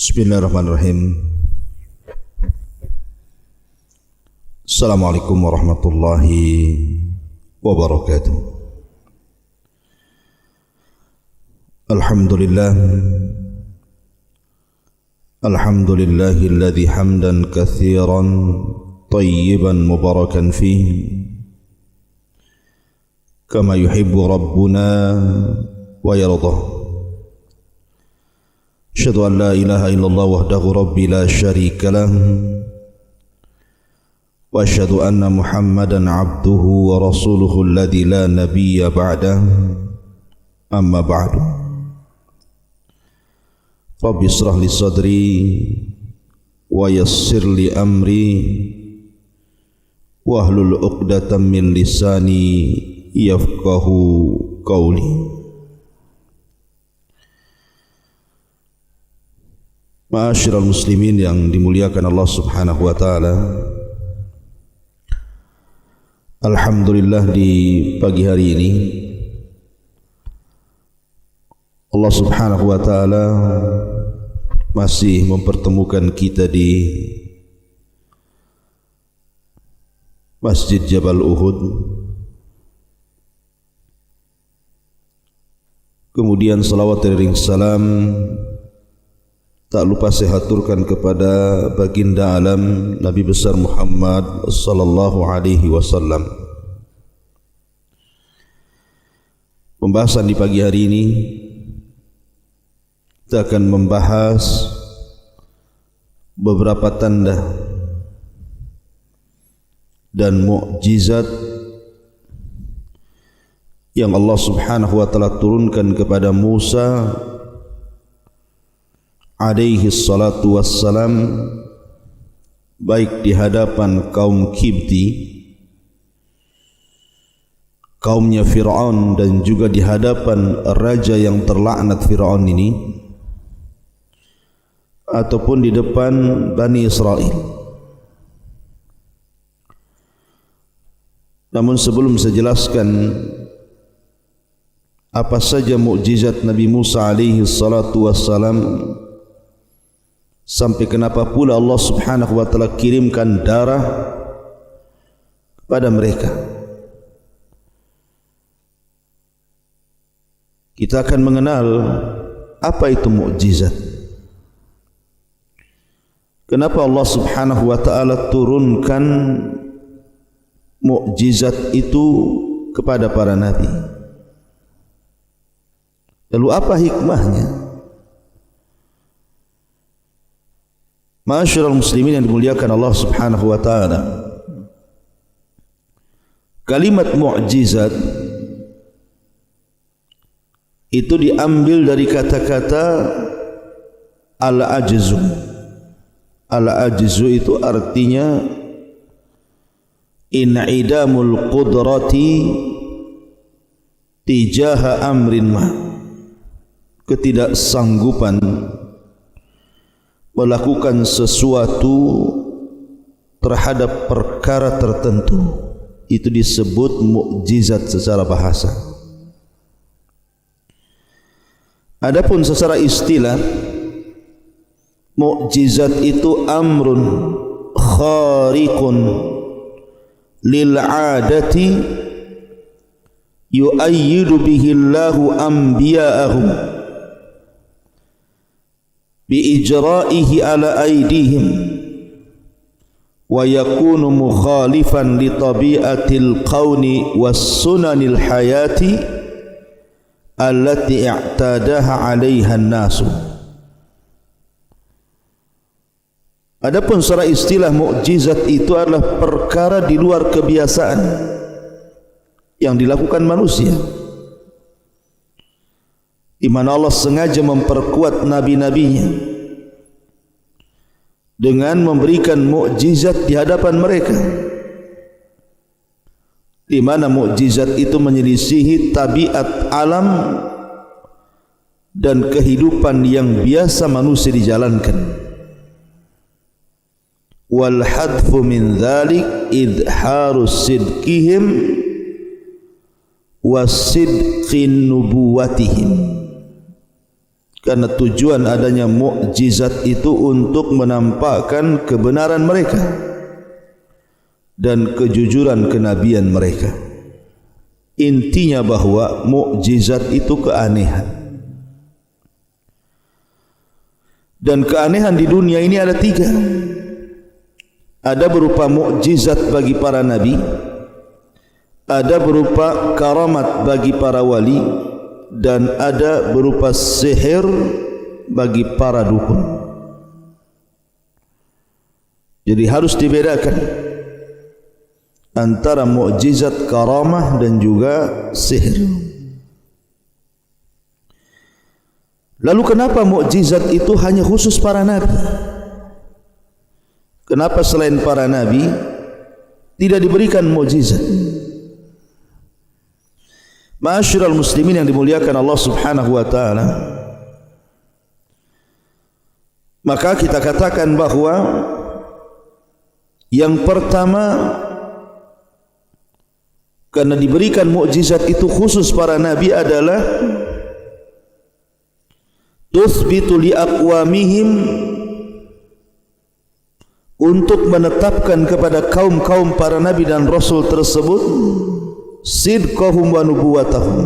Bismillahirrahmanirrahim. Assalamualaikum warahmatullahi wabarakatuh. Alhamdulillahilladzi hamdan katsiran tayyiban mubarakan fihi kama yuhibbu rabbuna wa yardah. Asyhadu an la ilaha illallah wahdahu rabbi la syarika lah wa asyhadu anna Muhammadan abduhu wa rasuluhu alladzi la nabiyya ba'dah. Amma ba'du. Rabbi israh li sadri wa yassir li amri wahlul 'uqdatam min lisani yafqahu qawli. Ma'asyiral muslimin yang dimuliakan Allah Subhanahu wa taala. Alhamdulillah, di pagi hari ini Allah Subhanahu wa taala masih mempertemukan kita di Masjid Jabal Uhud. Kemudian salawat dan salam tak lupa saya haturkan kepada baginda alam Nabi besar Muhammad sallallahu alaihi wasallam. Pembahasan di pagi hari ini kita akan membahas beberapa tanda dan mukjizat yang Allah Subhanahu wa taala turunkan kepada Musa alaihi salatu wassalam, baik di hadapan kaum Kibti, kaumnya Fir'aun, dan juga di hadapan raja yang terlaknat Fir'aun ini, ataupun di depan Bani Israel. Namun sebelum saya jelaskan apa saja mukjizat Nabi Musa alaihi salatu wassalam, sampai kenapa pula Allah Subhanahu wa taala kirimkan darah kepada mereka, kita akan mengenal apa itu mukjizat. Kenapa Allah Subhanahu wa taala turunkan mukjizat itu kepada para nabi? Lalu apa hikmahnya? Ma'asyiral muslimin yang dimuliakan Allah Subhanahu wa taala, kalimat mukjizat itu diambil dari kata-kata al-ajzu. Al-ajzu itu artinya in'idamul qudrati tijaha amrin ma, ketidaksanggupan melakukan sesuatu terhadap perkara tertentu. Itu disebut mukjizat secara bahasa. Adapun secara istilah, mukjizat itu amrun khariqun lil 'adati yu'ayyidu bihi Allahu anbiya'ahu biijra'ihi ala aydihim wa yakunu mukhalifan li tabi'atil qawni was sunanil hayati allati i'tadaha 'alaiha an-nasu. Adapun secara istilah, mukjizat itu adalah perkara di luar kebiasaan yang dilakukan manusia, di mana Allah sengaja memperkuat nabi-nabinya dengan memberikan mukjizat di hadapan mereka, di mana mukjizat itu menyelisihi tabiat alam dan kehidupan yang biasa manusia dijalankan. Wal hadfu min dzalik idharus sidqihim wa sidqin nubuwatihim. Karena tujuan adanya mukjizat itu untuk menampakkan kebenaran mereka dan kejujuran kenabian mereka. Intinya bahwa mukjizat itu keanehan. Dan keanehan di dunia ini ada 3. Ada berupa mukjizat bagi para nabi, ada berupa karamat bagi para wali, dan ada berupa sihir bagi para dukun. Jadi harus dibedakan antara mukjizat, karamah dan juga sihir. Lalu kenapa mukjizat itu hanya khusus para nabi? Kenapa selain para nabi tidak diberikan mukjizat? Ma'asyiral muslimin yang dimuliakan Allah Subhanahu wa taala, maka kita katakan bahwa yang pertama, karena diberikan mukjizat itu khusus para nabi, adalah tuthbitu li aqwamihim, untuk menetapkan kepada kaum-kaum para nabi dan rasul tersebut sidqahum wa nubuwatahum,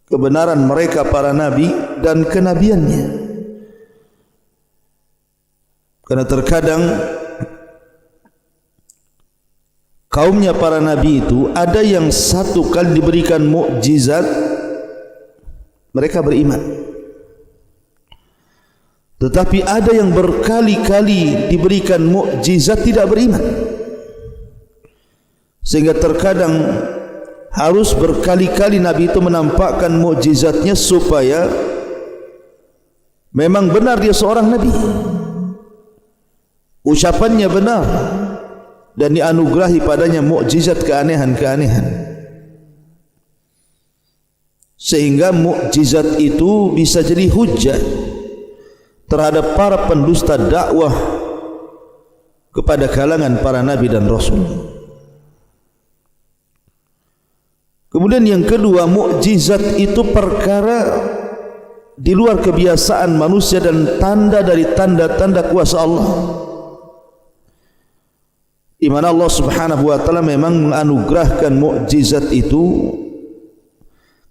kebenaran mereka para nabi dan kenabiannya. Karena terkadang kaumnya para nabi itu ada yang satu kali diberikan mukjizat mereka beriman, tetapi ada yang berkali-kali diberikan mukjizat tidak beriman, sehingga terkadang harus berkali-kali Nabi itu menampakkan mukjizatnya supaya memang benar dia seorang Nabi, ucapannya benar, dan dianugerahi padanya mukjizat keanehan-keanehan, sehingga mukjizat itu bisa jadi hujjah terhadap para pendusta dakwah kepada kalangan para nabi dan rasul. Kemudian yang kedua, mukjizat itu perkara di luar kebiasaan manusia dan tanda dari tanda-tanda kuasa Allah, di mana Allah Subhanahu wa taala memang menganugerahkan mukjizat itu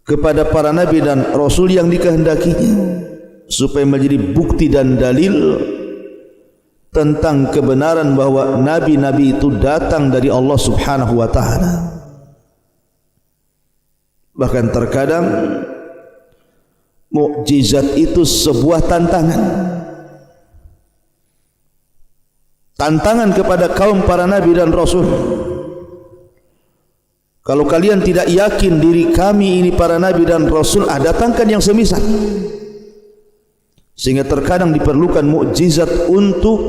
kepada para nabi dan rasul yang dikehendakinya, supaya menjadi bukti dan dalil tentang kebenaran bahwa nabi-nabi itu datang dari Allah Subhanahu wa taala. Bahkan terkadang mukjizat itu sebuah tantangan kepada kaum para nabi dan rasul. Kalau kalian tidak yakin diri kami ini para nabi dan rasul, datangkan yang semisal. Sehingga terkadang diperlukan mukjizat untuk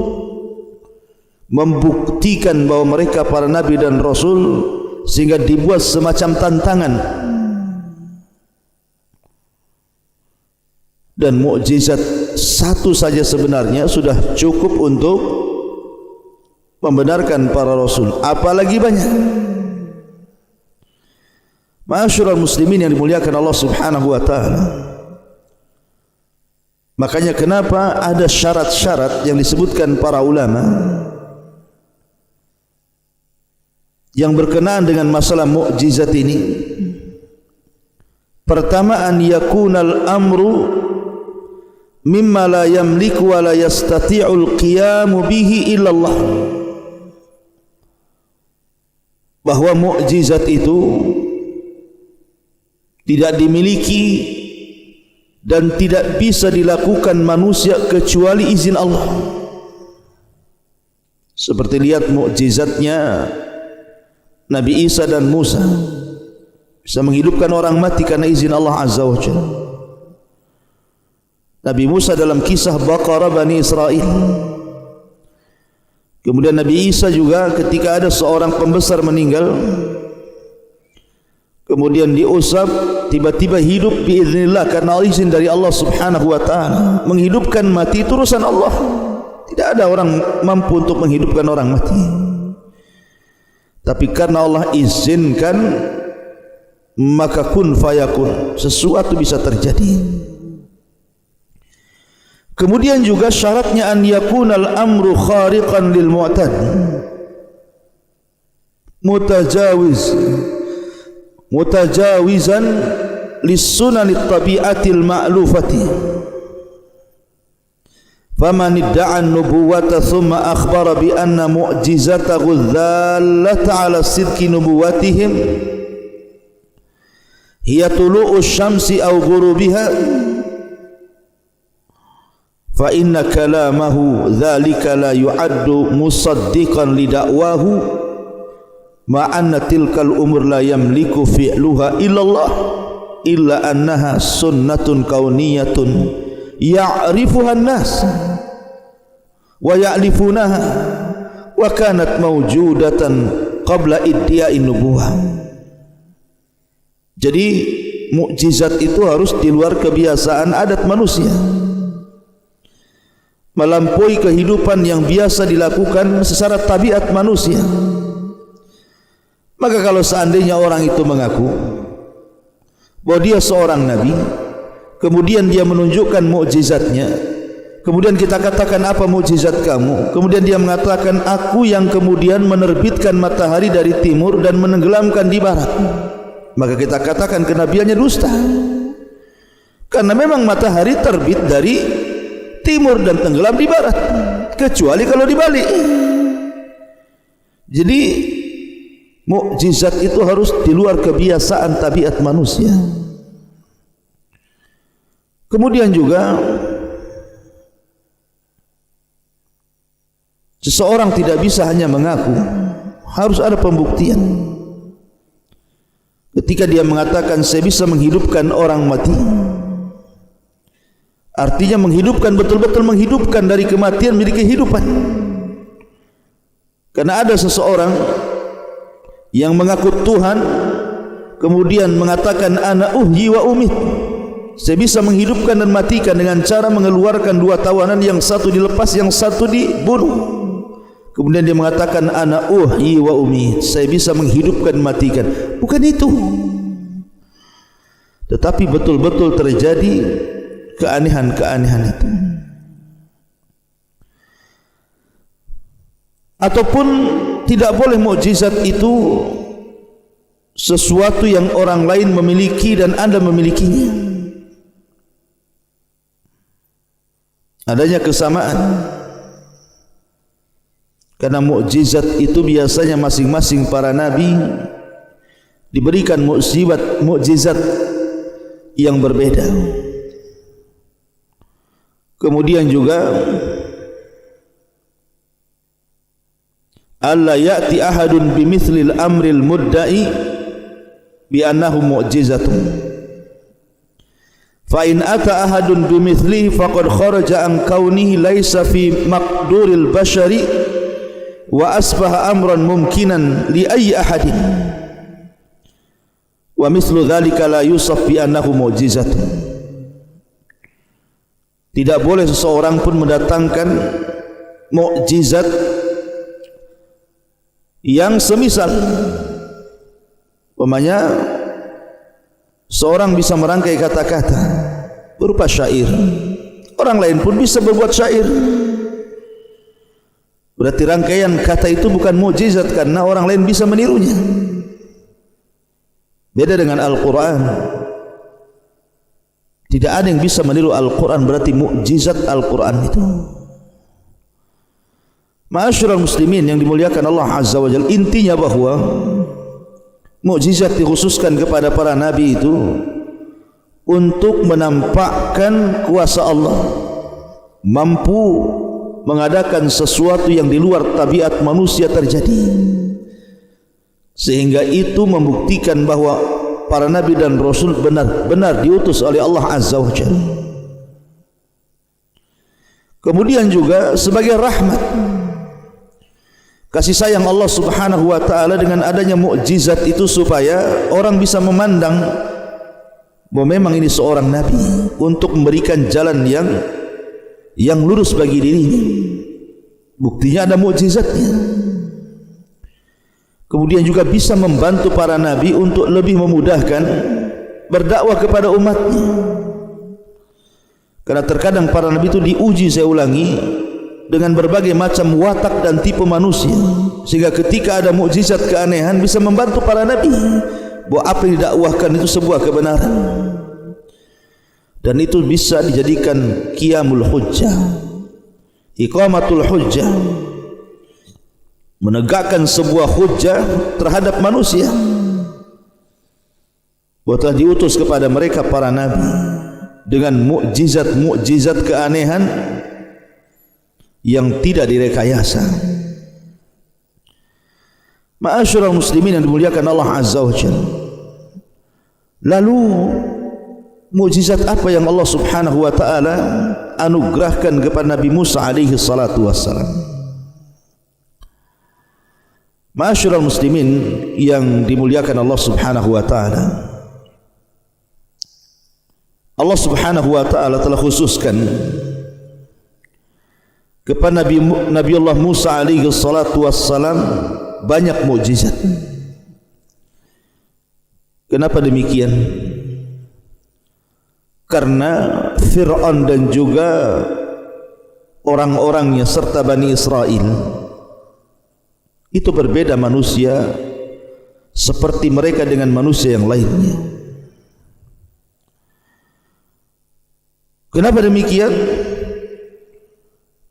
membuktikan bahwa mereka para nabi dan rasul, sehingga dibuat semacam tantangan. Dan mukjizat satu saja sebenarnya sudah cukup untuk membenarkan para rasul, apalagi banyak. Ma'asyiral muslimin yang dimuliakan Allah Subhanahu wa taala, makanya kenapa ada syarat-syarat yang disebutkan para ulama yang berkenaan dengan masalah mukjizat ini. Pertama, an yakunal amru mimma la yamliku wa la yastati'ul qiyamu bihi illallah, bahwa mukjizat itu tidak dimiliki dan tidak bisa dilakukan manusia kecuali izin Allah. Seperti lihat mukjizatnya Nabi Isa dan Musa, bisa menghidupkan orang mati karena izin Allah Azza wa Jalla. Nabi Musa dalam kisah Baqarah Bani Israel. Kemudian Nabi Isa juga ketika ada seorang pembesar meninggal, kemudian diusap, tiba-tiba hidup biiznillah karena izin dari Allah Subhanahu wa taala. Menghidupkan mati itu urusan Allah. Tidak ada orang mampu untuk menghidupkan orang mati. Tapi karena Allah izinkan, maka kun fayakun, sesuatu bisa terjadi. Kemudian juga syaratnya an yakunal amru khariqan lil mu'tad, mutajawizan lis sunanit tabi'atil ma'lufati. Faman idda'a an-nubuwata thumma akhbara bi anna mu'jizatahu dhallata 'ala sidqi nubuwatihim hiya tulu'u syamsi aw ghurubiha fa inna kalamahu dhalika la yu'addu musaddiqan li da'wahu ma anna tilkal umur la yamliku fi'luha illallah illa annaha sunnatun kauniyatun ya'rifuha an-nas wa ya'lifunaha wa kanat mawjudatan qabla iddia'in nubuwah. Jadi mukjizat itu harus di luar kebiasaan adat manusia, melampaui kehidupan yang biasa dilakukan secara tabiat manusia. Maka kalau seandainya orang itu mengaku bahwa dia seorang nabi, kemudian dia menunjukkan mukjizatnya, kemudian kita katakan apa mukjizat kamu, kemudian dia mengatakan aku yang kemudian menerbitkan matahari dari timur dan menenggelamkan di barat, maka kita katakan kenabiannya dusta. Karena memang matahari terbit dari timur dan tenggelam di barat, kecuali kalau dibalik. Jadi mukjizat itu harus di luar kebiasaan tabiat manusia. Kemudian juga seseorang tidak bisa hanya mengaku, harus ada pembuktian. Ketika dia mengatakan saya bisa menghidupkan orang mati, artinya menghidupkan, betul-betul menghidupkan dari kematian menjadi kehidupan. Karena ada seseorang yang mengaku Tuhan, kemudian mengatakan ana uhyi wa umit, saya bisa menghidupkan dan matikan dengan cara mengeluarkan dua tawanan, yang satu dilepas, yang satu dibunuh. Kemudian dia mengatakan ana uhyi wa umit, saya bisa menghidupkan dan matikan. Bukan itu, tetapi betul-betul terjadi keanehan-keanehan itu. Ataupun tidak boleh mukjizat itu sesuatu yang orang lain memiliki dan Anda memilikinya. Adanya kesamaan. Karena mukjizat itu biasanya masing-masing para nabi diberikan mukjizat yang berbeda. Kemudian juga alla ya'ti ahadun bimithlil amril mudda'i bi annahu mu'jizatun fa in ata ahadun bimithlihi faqad kharaja an kaunihi laysa fi maqduril bashari wa asbaha amran mumkinan li ayyi ahadin wa mithlu dhalika la yusaf bi annahu mu'jizatun. Tidak boleh seseorang pun mendatangkan mukjizat yang semisal. Umpamanya seorang bisa merangkai kata-kata berupa syair, orang lain pun bisa berbuat syair. Berarti rangkaian kata itu bukan mukjizat karena orang lain bisa menirunya. Beda dengan Al-Quran. Tidak ada yang bisa meniru Al-Quran, berarti mukjizat Al-Quran itu. Ma'asyiral muslimin yang dimuliakan Allah Azza wa Jalla, intinya bahwa mukjizat dikhususkan kepada para nabi itu untuk menampakkan kuasa Allah, mampu mengadakan sesuatu yang di luar tabiat manusia terjadi, sehingga itu membuktikan bahwa para nabi dan rasul benar-benar diutus oleh Allah Azza wa Jalla. Kemudian juga sebagai rahmat, kasih sayang Allah Subhanahu wa taala dengan adanya mukjizat itu supaya orang bisa memandang bahwa memang ini seorang nabi untuk memberikan jalan yang lurus bagi dirinya. Buktinya ada mukjizatnya. Kemudian juga bisa membantu para nabi untuk lebih memudahkan berdakwah kepada umatnya. Karena terkadang para nabi itu diuji, saya ulangi, dengan berbagai macam watak dan tipe manusia, sehingga ketika ada mukjizat keanehan bisa membantu para nabi bahwa apa yang didakwahkan itu sebuah kebenaran, dan itu bisa dijadikan qiyamul hujjah, iqamatul hujjah, menegakkan sebuah hujjah terhadap manusia bahwa telah diutus kepada mereka para nabi dengan mukjizat-mukjizat keanehan yang tidak direkayasa. Ma'asyiral muslimin yang dimuliakan Allah Azza wa Jalla, lalu mukjizat apa yang Allah Subhanahu wa taala anugerahkan kepada Nabi Musa alaihi salatu wassalam? Ma'asyiral muslimin yang dimuliakan Allah Subhanahu wa taala, Allah Subhanahu wa taala telah khususkan kepada Nabiullah Musa alaihi salatu wassalam banyak mukjizat. Kenapa demikian? Karena Fir'aun dan juga orang-orangnya serta Bani Israel itu berbeda manusia seperti mereka dengan manusia yang lainnya. Kenapa demikian?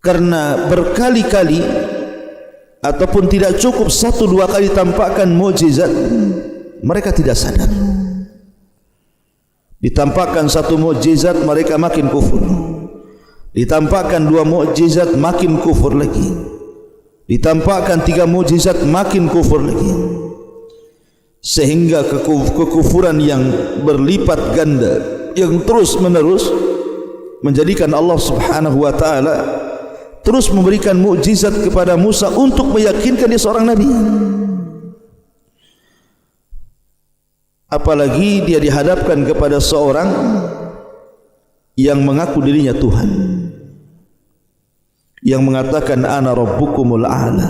Karena berkali-kali ataupun tidak cukup 1-2 kali tampakkan mukjizat, mereka tidak sadar. Ditampakkan 1 mukjizat, mereka makin kufur. Ditampakkan 2 mukjizat, makin kufur lagi. Ditampakkan 3 mukjizat, makin kufur lagi. Sehingga kekufuran yang berlipat ganda, yang terus menerus menjadikan Allah Subhanahu wa taala terus memberikan mukjizat kepada Musa untuk meyakinkan dia seorang nabi. Apalagi dia dihadapkan kepada seorang yang mengaku dirinya Tuhan, yang mengatakan ana rabbukumul a'la,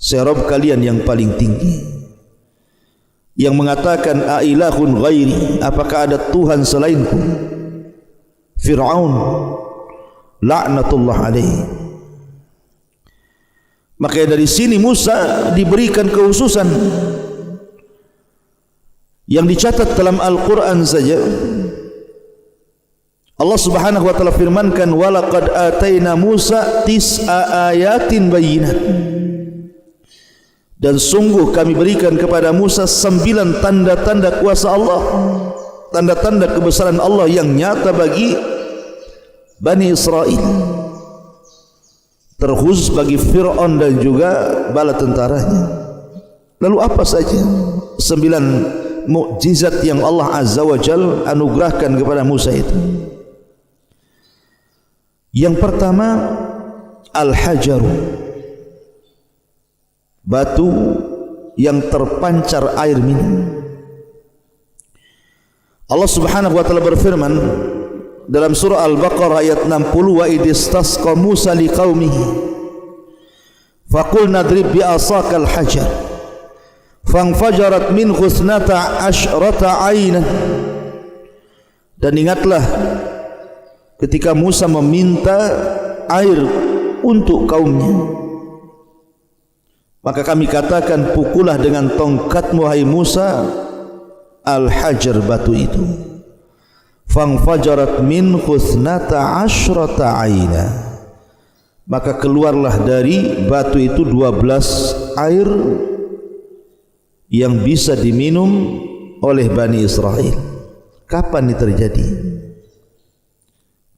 saya Rabb kalian yang paling tinggi, yang mengatakan a ilahun ghairi, apakah ada Tuhan selainku? Fir'aun laknatullah alaihi. Maka dari sini Musa diberikan kekhususan yang dicatat dalam Al-Quran saja. Allah Subhanahu wa taala firmankan, walaqad ataina Musa 9 ayatin bayyinat, dan sungguh kami berikan kepada Musa 9 tanda-tanda kuasa Allah, tanda-tanda kebesaran Allah yang nyata bagi Bani Israel, terkhusus bagi Fir'aun dan juga bala tentaranya. Lalu apa saja 9 mukjizat yang Allah Azza wa Jalla anugerahkan kepada Musa itu? Yang pertama, al-hajaru, batu yang terpancar air minum. Allah Subhanahu wa taala berfirman dalam surah Al-Baqarah ayat 60, wa idistasqa Musa liqaumihi faqul nadrib bi asakal hajar fanfajarat min husnata asyrata ayna. Dan ingatlah ketika Musa meminta air untuk kaumnya, maka kami katakan, pukullah dengan tongkatmu hai Musa al-hajar, batu itu. Fangfajarat min husnata asyrata aina, maka keluarlah dari batu itu 12 air yang bisa diminum oleh Bani Israel. Kapan ini terjadi?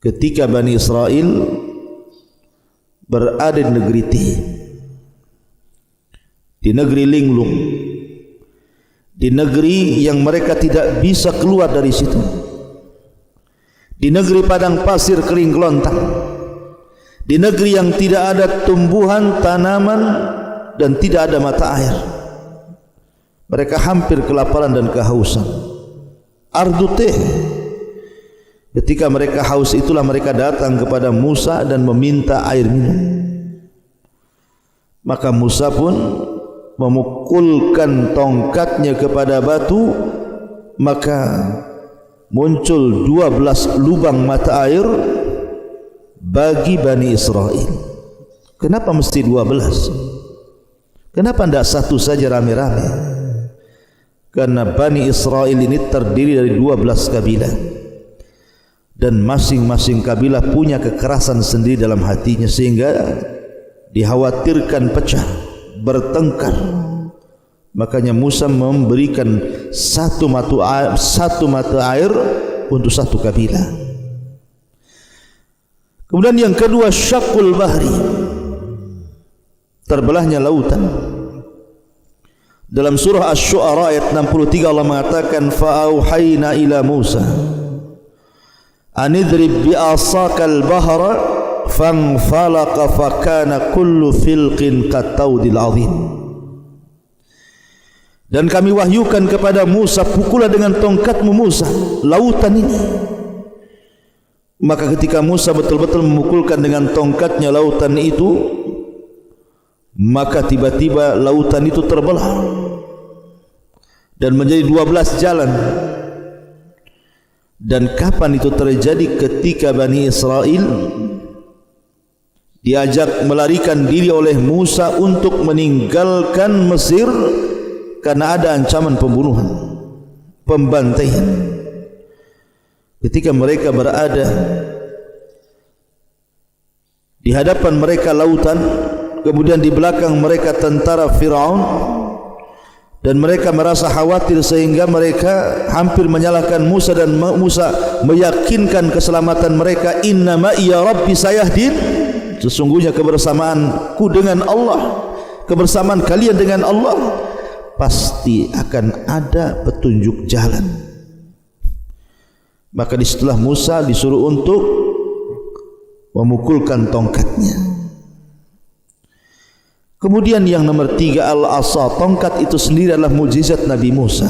Ketika Bani Israel berada di negeri Tih, di negeri linglung, di negeri yang mereka tidak bisa keluar dari situ, di negeri padang pasir kering kelontang, di negeri yang tidak ada tumbuhan, tanaman, dan tidak ada mata air. Mereka hampir kelaparan dan kehausan. Ardu Tih. Ketika mereka haus itulah mereka datang kepada Musa dan meminta air minum. Maka Musa pun memukulkan tongkatnya kepada batu, maka muncul 12 lubang mata air bagi Bani Israel. Kenapa mesti 12? Kenapa tidak satu saja rame-rame? Karena Bani Israel ini terdiri dari 12 kabilah, dan masing-masing kabilah punya kekerasan sendiri dalam hatinya, sehingga dikhawatirkan pecah, bertengkar. Makanya Musa memberikan satu mata air untuk satu kabilah. Kemudian yang kedua, syaqqul bahri, terbelahnya lautan. Dalam surah Asy-Syu'ara ayat 63 Allah mengatakan, fa'auhayna ila Musa anidrib bi'asakal bahra fanfalaqa fakana kullu filqin qattaudil azim. Dan kami wahyukan kepada Musa, pukullah dengan tongkatmu Musa lautan ini. Maka ketika Musa betul-betul memukulkan dengan tongkatnya lautan itu, maka tiba-tiba lautan itu terbelah dan menjadi 12 jalan. Dan kapan itu terjadi? Ketika Bani Israel diajak melarikan diri oleh Musa untuk meninggalkan Mesir karena ada ancaman pembunuhan, pembantaian. Ketika mereka berada di hadapan mereka lautan, kemudian di belakang mereka tentara Fir'aun, dan mereka merasa khawatir sehingga mereka hampir menyalahkan Musa, dan Musa meyakinkan keselamatan mereka, innama iya rabbi sayahdin, sesungguhnya kebersamaanku dengan Allah, kebersamaan kalian dengan Allah pasti akan ada petunjuk jalan. Maka disitulah Musa disuruh untuk memukulkan tongkatnya. Kemudian yang nomor 3, al-asa, tongkat itu sendiri adalah mukjizat Nabi Musa,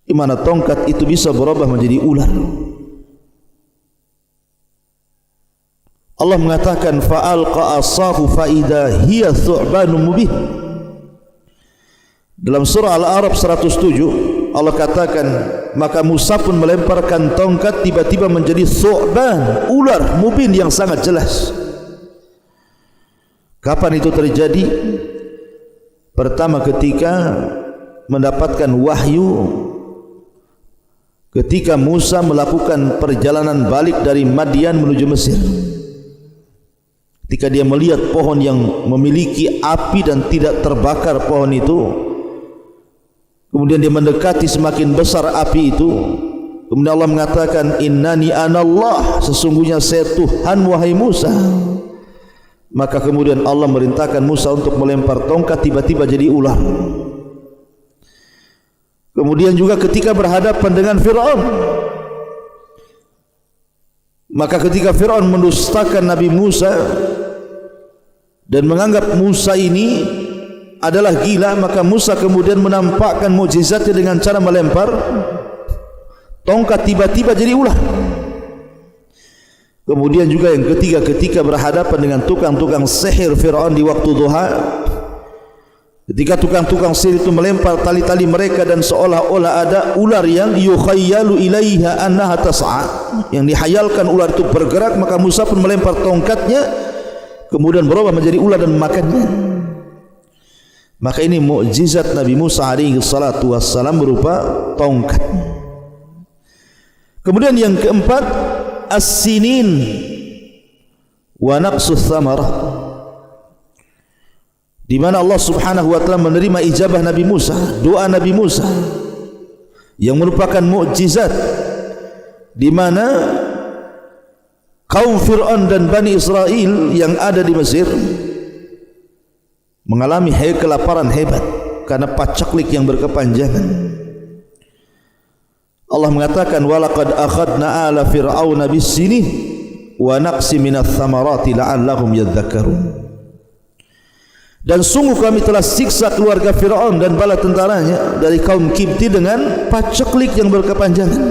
di mana tongkat itu bisa berubah menjadi ular. Allah mengatakan fa'alqa asahu fa'idha hiya thu'banun mubin. Dalam surah Al-A'raf 107 Allah katakan, maka Musa pun melemparkan tongkat, tiba-tiba menjadi thu'ban, ular mubin yang sangat jelas. Kapan itu terjadi? Pertama ketika mendapatkan wahyu, ketika Musa melakukan perjalanan balik dari Madian menuju Mesir. Ketika dia melihat pohon yang memiliki api dan tidak terbakar pohon itu, kemudian dia mendekati, semakin besar api itu, kemudian Allah mengatakan, innani anallah, sesungguhnya saya Tuhan wahai Musa. Maka kemudian Allah merintahkan Musa untuk melempar tongkat, tiba-tiba jadi ular. Kemudian juga ketika berhadapan dengan Fir'aun, maka ketika Fir'aun mendustakan Nabi Musa dan menganggap Musa ini adalah gila, maka Musa kemudian menampakkan mukjizatnya dengan cara melempar tongkat, tiba-tiba jadi ular. Kemudian juga yang ketiga, ketika berhadapan dengan tukang-tukang sihir Fir'aun di waktu duha, ketika tukang-tukang sihir itu melempar tali-tali mereka dan seolah-olah ada ular yang yukhayyalu ilaiha annaha tas'a, yang dihayalkan ular itu bergerak, maka Musa pun melempar tongkatnya, kemudian berubah menjadi ular dan memakannya. Maka ini mukjizat Nabi Musa alaihi salatu wassalam berupa tongkat. Kemudian yang keempat, as-sinin wa naqsus thamarah, di mana Allah Subhanahu wa taala menerima ijabah Nabi Musa, doa Nabi Musa yang merupakan mukjizat, di mana kaum Fir'aun dan Bani Israel yang ada di Mesir mengalami kelaparan hebat karena pacaklik yang berkepanjangan. Allah mengatakan, walaqad akhadna ala fir'auna bis-sinin wa naqsi minats thamarati la'allahum yadhakkarun. Dan sungguh kami telah siksa keluarga Fir'aun dan bala tentaranya dari kaum Kipti dengan pacaklik yang berkepanjangan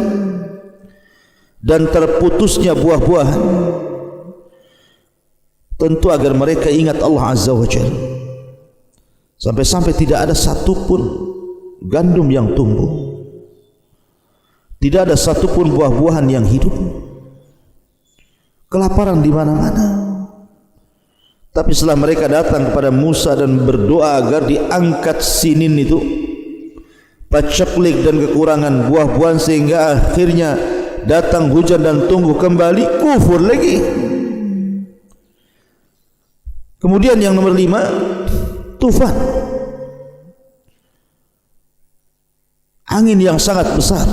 dan terputusnya buah-buahan, tentu agar mereka ingat Allah Azza wa Jalla. Sampai-sampai tidak ada satupun gandum yang tumbuh. Tidak ada satupun buah-buahan yang hidup. Kelaparan di mana-mana. Tapi setelah mereka datang kepada Musa dan berdoa agar diangkat sinin itu, paceklik dan kekurangan buah-buahan, sehingga akhirnya datang hujan dan tumbuh kembali, kufur lagi. Kemudian yang nomor 5, tufan. Angin yang sangat besar.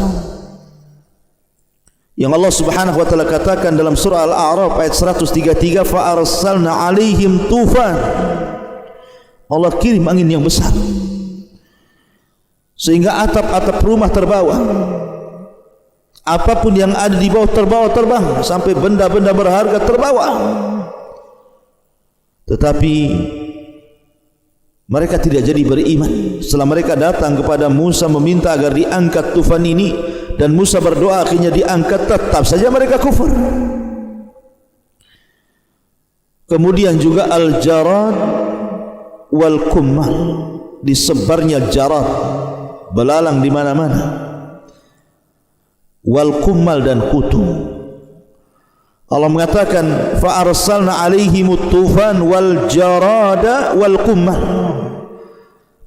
Yang Allah Subhanahu wa taala katakan dalam surah Al-A'raf ayat 133, fa arsalna 'alaihim tufan. Allah kirim angin yang besar sehingga atap-atap rumah terbawa. Apapun yang ada di bawah terbawa terbang, sampai benda-benda berharga terbawa. Tetapi mereka tidak jadi beriman. Setelah mereka datang kepada Musa meminta agar diangkat tufan ini, dan Musa berdoa akhirnya diangkat, tetap saja mereka kufur. Kemudian juga al-jarad wal kummal, disebarnya jarad, belalang di mana-mana, wal kummal dan kutu. Allah mengatakan fa arsalna 'alaihimut tufan wal jarada wal kummal.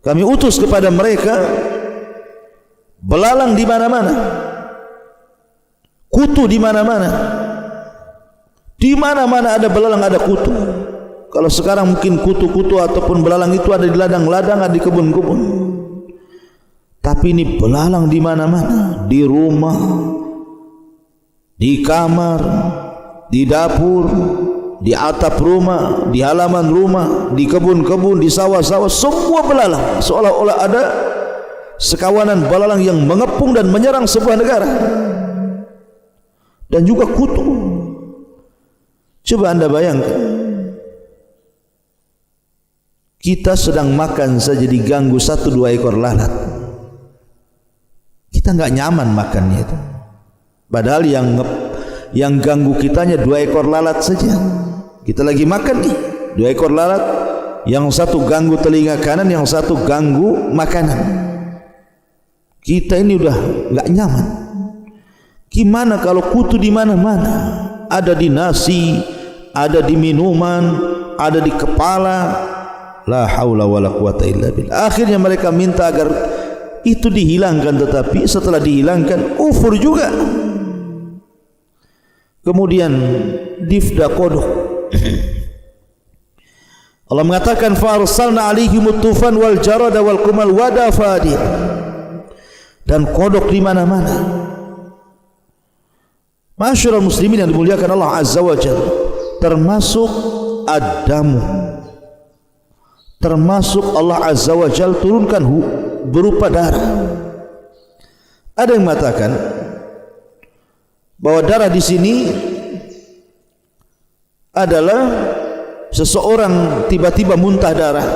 Kami utus kepada mereka belalang di mana-mana, kutu di mana-mana. Di mana-mana ada belalang, ada kutu. Kalau sekarang mungkin kutu-kutu ataupun belalang itu ada di ladang-ladang, ada di kebun-kebun. Tapi ini belalang di mana-mana, di rumah, di kamar, di dapur, di atap rumah, di halaman rumah, di kebun-kebun, di sawah-sawah, semua belalang. Seolah-olah ada sekawanan belalang yang mengepung dan menyerang sebuah negara. Dan juga kutu. Coba anda bayangkan, kita sedang makan saja diganggu 1-2 ekor lalat. Kita enggak nyaman makannya itu. Padahal yang ganggu kitanya 2 ekor lalat saja. Kita lagi makan nih, 2 ekor lalat, yang satu ganggu telinga kanan, yang satu ganggu makanan. Kita ini udah enggak nyaman. Gimana kalau kutu di mana-mana? Ada di nasi, ada di minuman, ada di kepala. La haula wala quwata illa billah. Akhirnya mereka minta agar itu dihilangkan, tetapi setelah dihilangkan kufur juga. Kemudian difda kodok. Allah mengatakan fa arsalna 'alaihimut tufan wal jarada wal kumal wadafadi. Dan kodok di mana-mana. Masyarul muslimin yang dimuliakan Allah Azza wa Jalla, termasuk ad-damu, termasuk Allah Azza wa Jalla turunkan berupa darah. Ada yang mengatakan bahwa darah di sini adalah seseorang tiba-tiba muntah darah,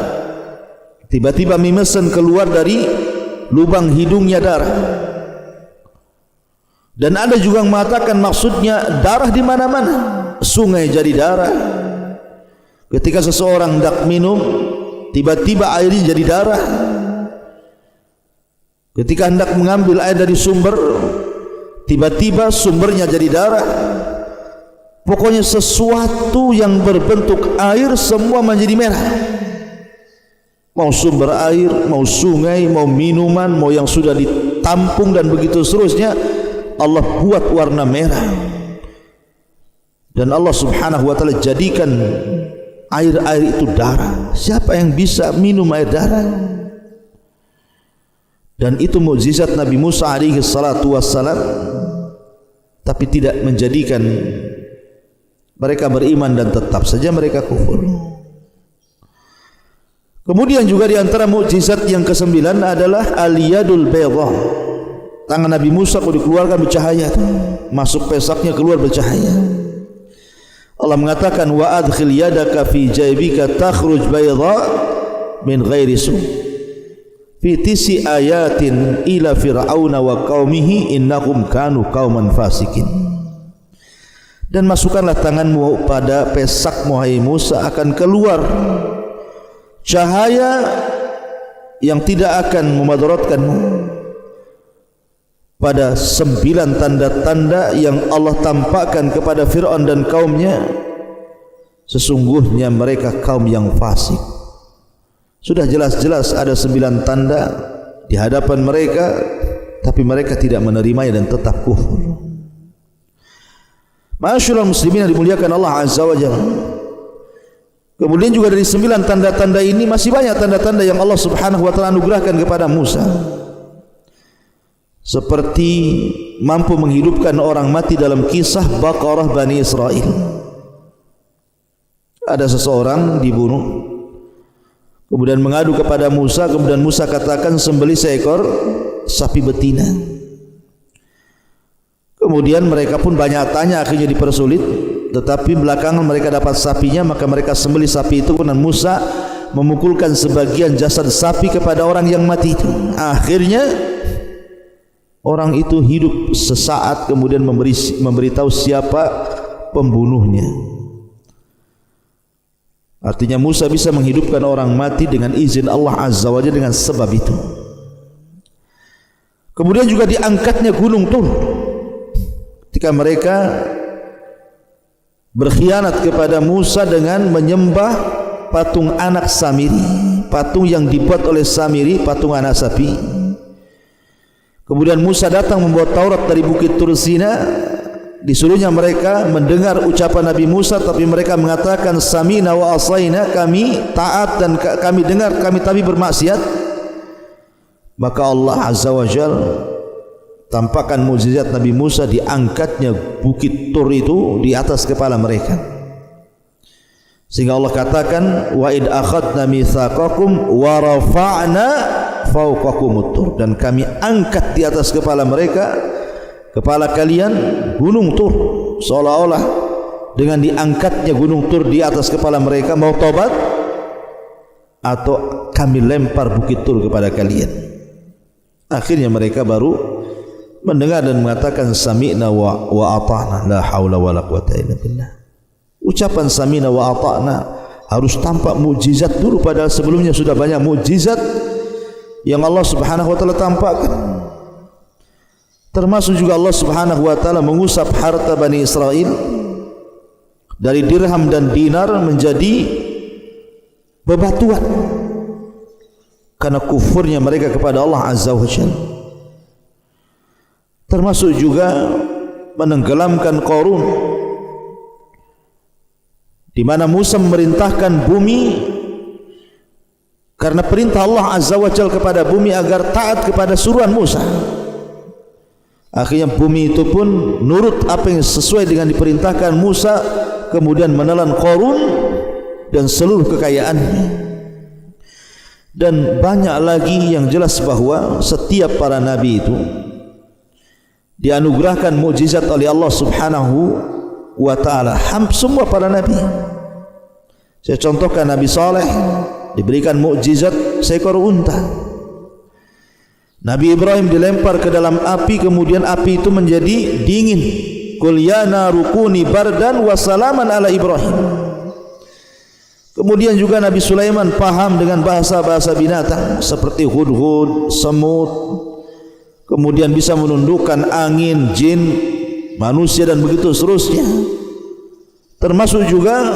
tiba-tiba memesan keluar dari lubang hidungnya darah. Dan ada juga yang mengatakan maksudnya darah di mana-mana. Sungai jadi darah. Ketika seseorang hendak minum, tiba-tiba airnya jadi darah. Ketika hendak mengambil air dari sumber, tiba-tiba sumbernya jadi darah. Pokoknya sesuatu yang berbentuk air semua menjadi merah. Mau sumber air, mau sungai, mau minuman, mau yang sudah ditampung dan begitu seterusnya, Allah buat warna merah. Dan Allah Subhanahu wa taala jadikan air-air itu darah. Siapa yang bisa minum air darah? Dan itu mukjizat Nabi Musa alaihi salatu wassalam, tapi tidak menjadikan mereka beriman dan tetap saja mereka kufur. Kemudian juga di antara mukjizat yang ke-9 adalah al-yadul bayda. Tangan Nabi Musa kalau dikeluarkan bercahaya, masuk pesaknya keluar bercahaya. Allah mengatakan wa adkhil yadaka fi jaybika takhruj bayda min ghairi su fi tisi ayatin ila fir'auna wa qaumihi innahum kanu qauman fasikin. Dan masukkanlah tanganmu pada pesakmu hai Musa, akan keluar cahaya yang tidak akan memadaratkanmu pada 9 tanda-tanda yang Allah tampakkan kepada Fir'aun dan kaumnya, sesungguhnya mereka kaum yang fasik. Sudah jelas-jelas ada 9 tanda di hadapan mereka, tapi mereka tidak menerimanya dan tetap kufur. Ma'asyiral muslimin yang dimuliakan Allah Azza wa Jalla. Kemudian juga dari 9 tanda-tanda ini masih banyak tanda-tanda yang Allah Subhanahu wa taala anugerahkan kepada Musa. Seperti mampu menghidupkan orang mati dalam kisah Baqarah Bani Israel. Ada seseorang dibunuh, kemudian mengadu kepada Musa, kemudian Musa katakan sembelih seekor sapi betina. Kemudian mereka pun banyak tanya, akhirnya dipersulit, tetapi belakangan mereka dapat sapinya, maka mereka sembelih sapi itu, dan Musa memukulkan sebagian jasad sapi kepada orang yang mati itu. Akhirnya orang itu hidup sesaat, kemudian memberitahu siapa pembunuhnya. Artinya Musa bisa menghidupkan orang mati dengan izin Allah Azza wa Jalla dengan sebab itu. Kemudian juga diangkatnya gunung Tur ketika mereka berkhianat kepada Musa dengan menyembah patung anak Samiri, patung yang dibuat oleh Samiri, patung anak sapi. Kemudian Musa datang membawa Taurat dari bukit Tur Sina. Disuruhnya mereka mendengar ucapan Nabi Musa, tapi mereka mengatakan samina wa asaina, kami taat dan kami dengar, kami tapi bermaksiat. Maka Allah Azza wa Jalla tampakkan mukjizat Nabi Musa, diangkatnya bukit Tur itu di atas kepala mereka, sehingga Allah katakan wa id akhadna mitsaqakum wa rafa'na fawqakumut Tur, dan kami angkat di atas kepala mereka, kepala kalian, gunung Tur. Seolah-olah dengan diangkatnya gunung Tur di atas kepala mereka, mau tobat atau kami lempar bukit Tur kepada kalian. Akhirnya mereka baru mendengar dan mengatakan sami'na wa ata'na, la haula wa la quwata illa billah. Ucapan sami'na wa ata'na harus tampak mukjizat dulu, padahal sebelumnya sudah banyak mukjizat yang Allah Subhanahu wa taala tampakkan. Termasuk juga Allah Subhanahu wa taala mengusap harta Bani Israel dari dirham dan dinar menjadi bebatuan karena kufurnya mereka kepada Allah Azza wa Jalla. Termasuk juga menenggelamkan Qarun, di mana Musa memerintahkan bumi karena perintah Allah Azza wa Jalla kepada bumi agar taat kepada suruhan Musa. Akhirnya bumi itu pun nurut apa yang sesuai dengan diperintahkan Musa, kemudian menelan Qarun dan seluruh kekayaannya. Dan banyak lagi yang jelas bahwa setiap para nabi itu dianugerahkan mukjizat oleh Allah Subhanahu wa taala. Semua para nabi. Saya contohkan Nabi Saleh diberikan mukjizat seekor unta. Nabi Ibrahim dilempar ke dalam api, kemudian api itu menjadi dingin. Qul ya naru kuni bardan wa salaman ala Ibrahim. Kemudian juga Nabi Sulaiman paham dengan bahasa-bahasa binatang seperti hudhud, semut. Kemudian bisa menundukkan angin, jin, manusia dan begitu seterusnya. Termasuk juga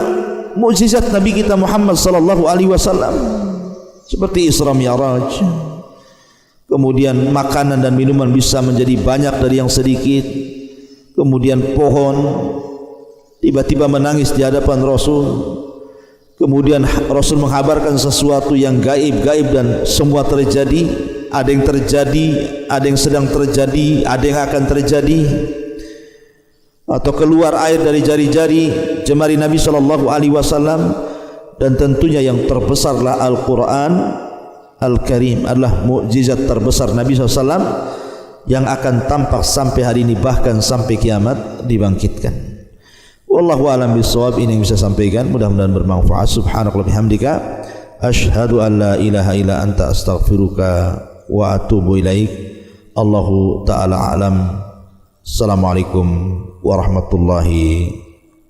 mukjizat Nabi kita Muhammad sallallahu alaihi wasallam seperti Isra Mi'raj. Kemudian makanan dan minuman bisa menjadi banyak dari yang sedikit. Kemudian pohon tiba-tiba menangis di hadapan Rasul. Kemudian Rasul menghabarkan sesuatu yang gaib dan semua terjadi. Ada yang terjadi, ada yang sedang terjadi, ada yang akan terjadi. Atau keluar air dari jari-jari jemari Nabi sallallahu alaihi wasallam. Dan tentunya yang terbesarlah Al-Quran Al-Karim, adalah mukjizat terbesar Nabi SAW yang akan tampak sampai hari ini, bahkan sampai kiamat dibangkitkan. Wallahu a'lam bishawab. Ini yang bisa sampaikan, mudah-mudahan bermanfaat. Subhanallah bihamdika, asyhadu an la ilaha illa anta, astaghfiruka wa atubu ilaik. Allahu ta'ala a'lam. Assalamualaikum warahmatullahi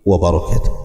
wabarakatuh.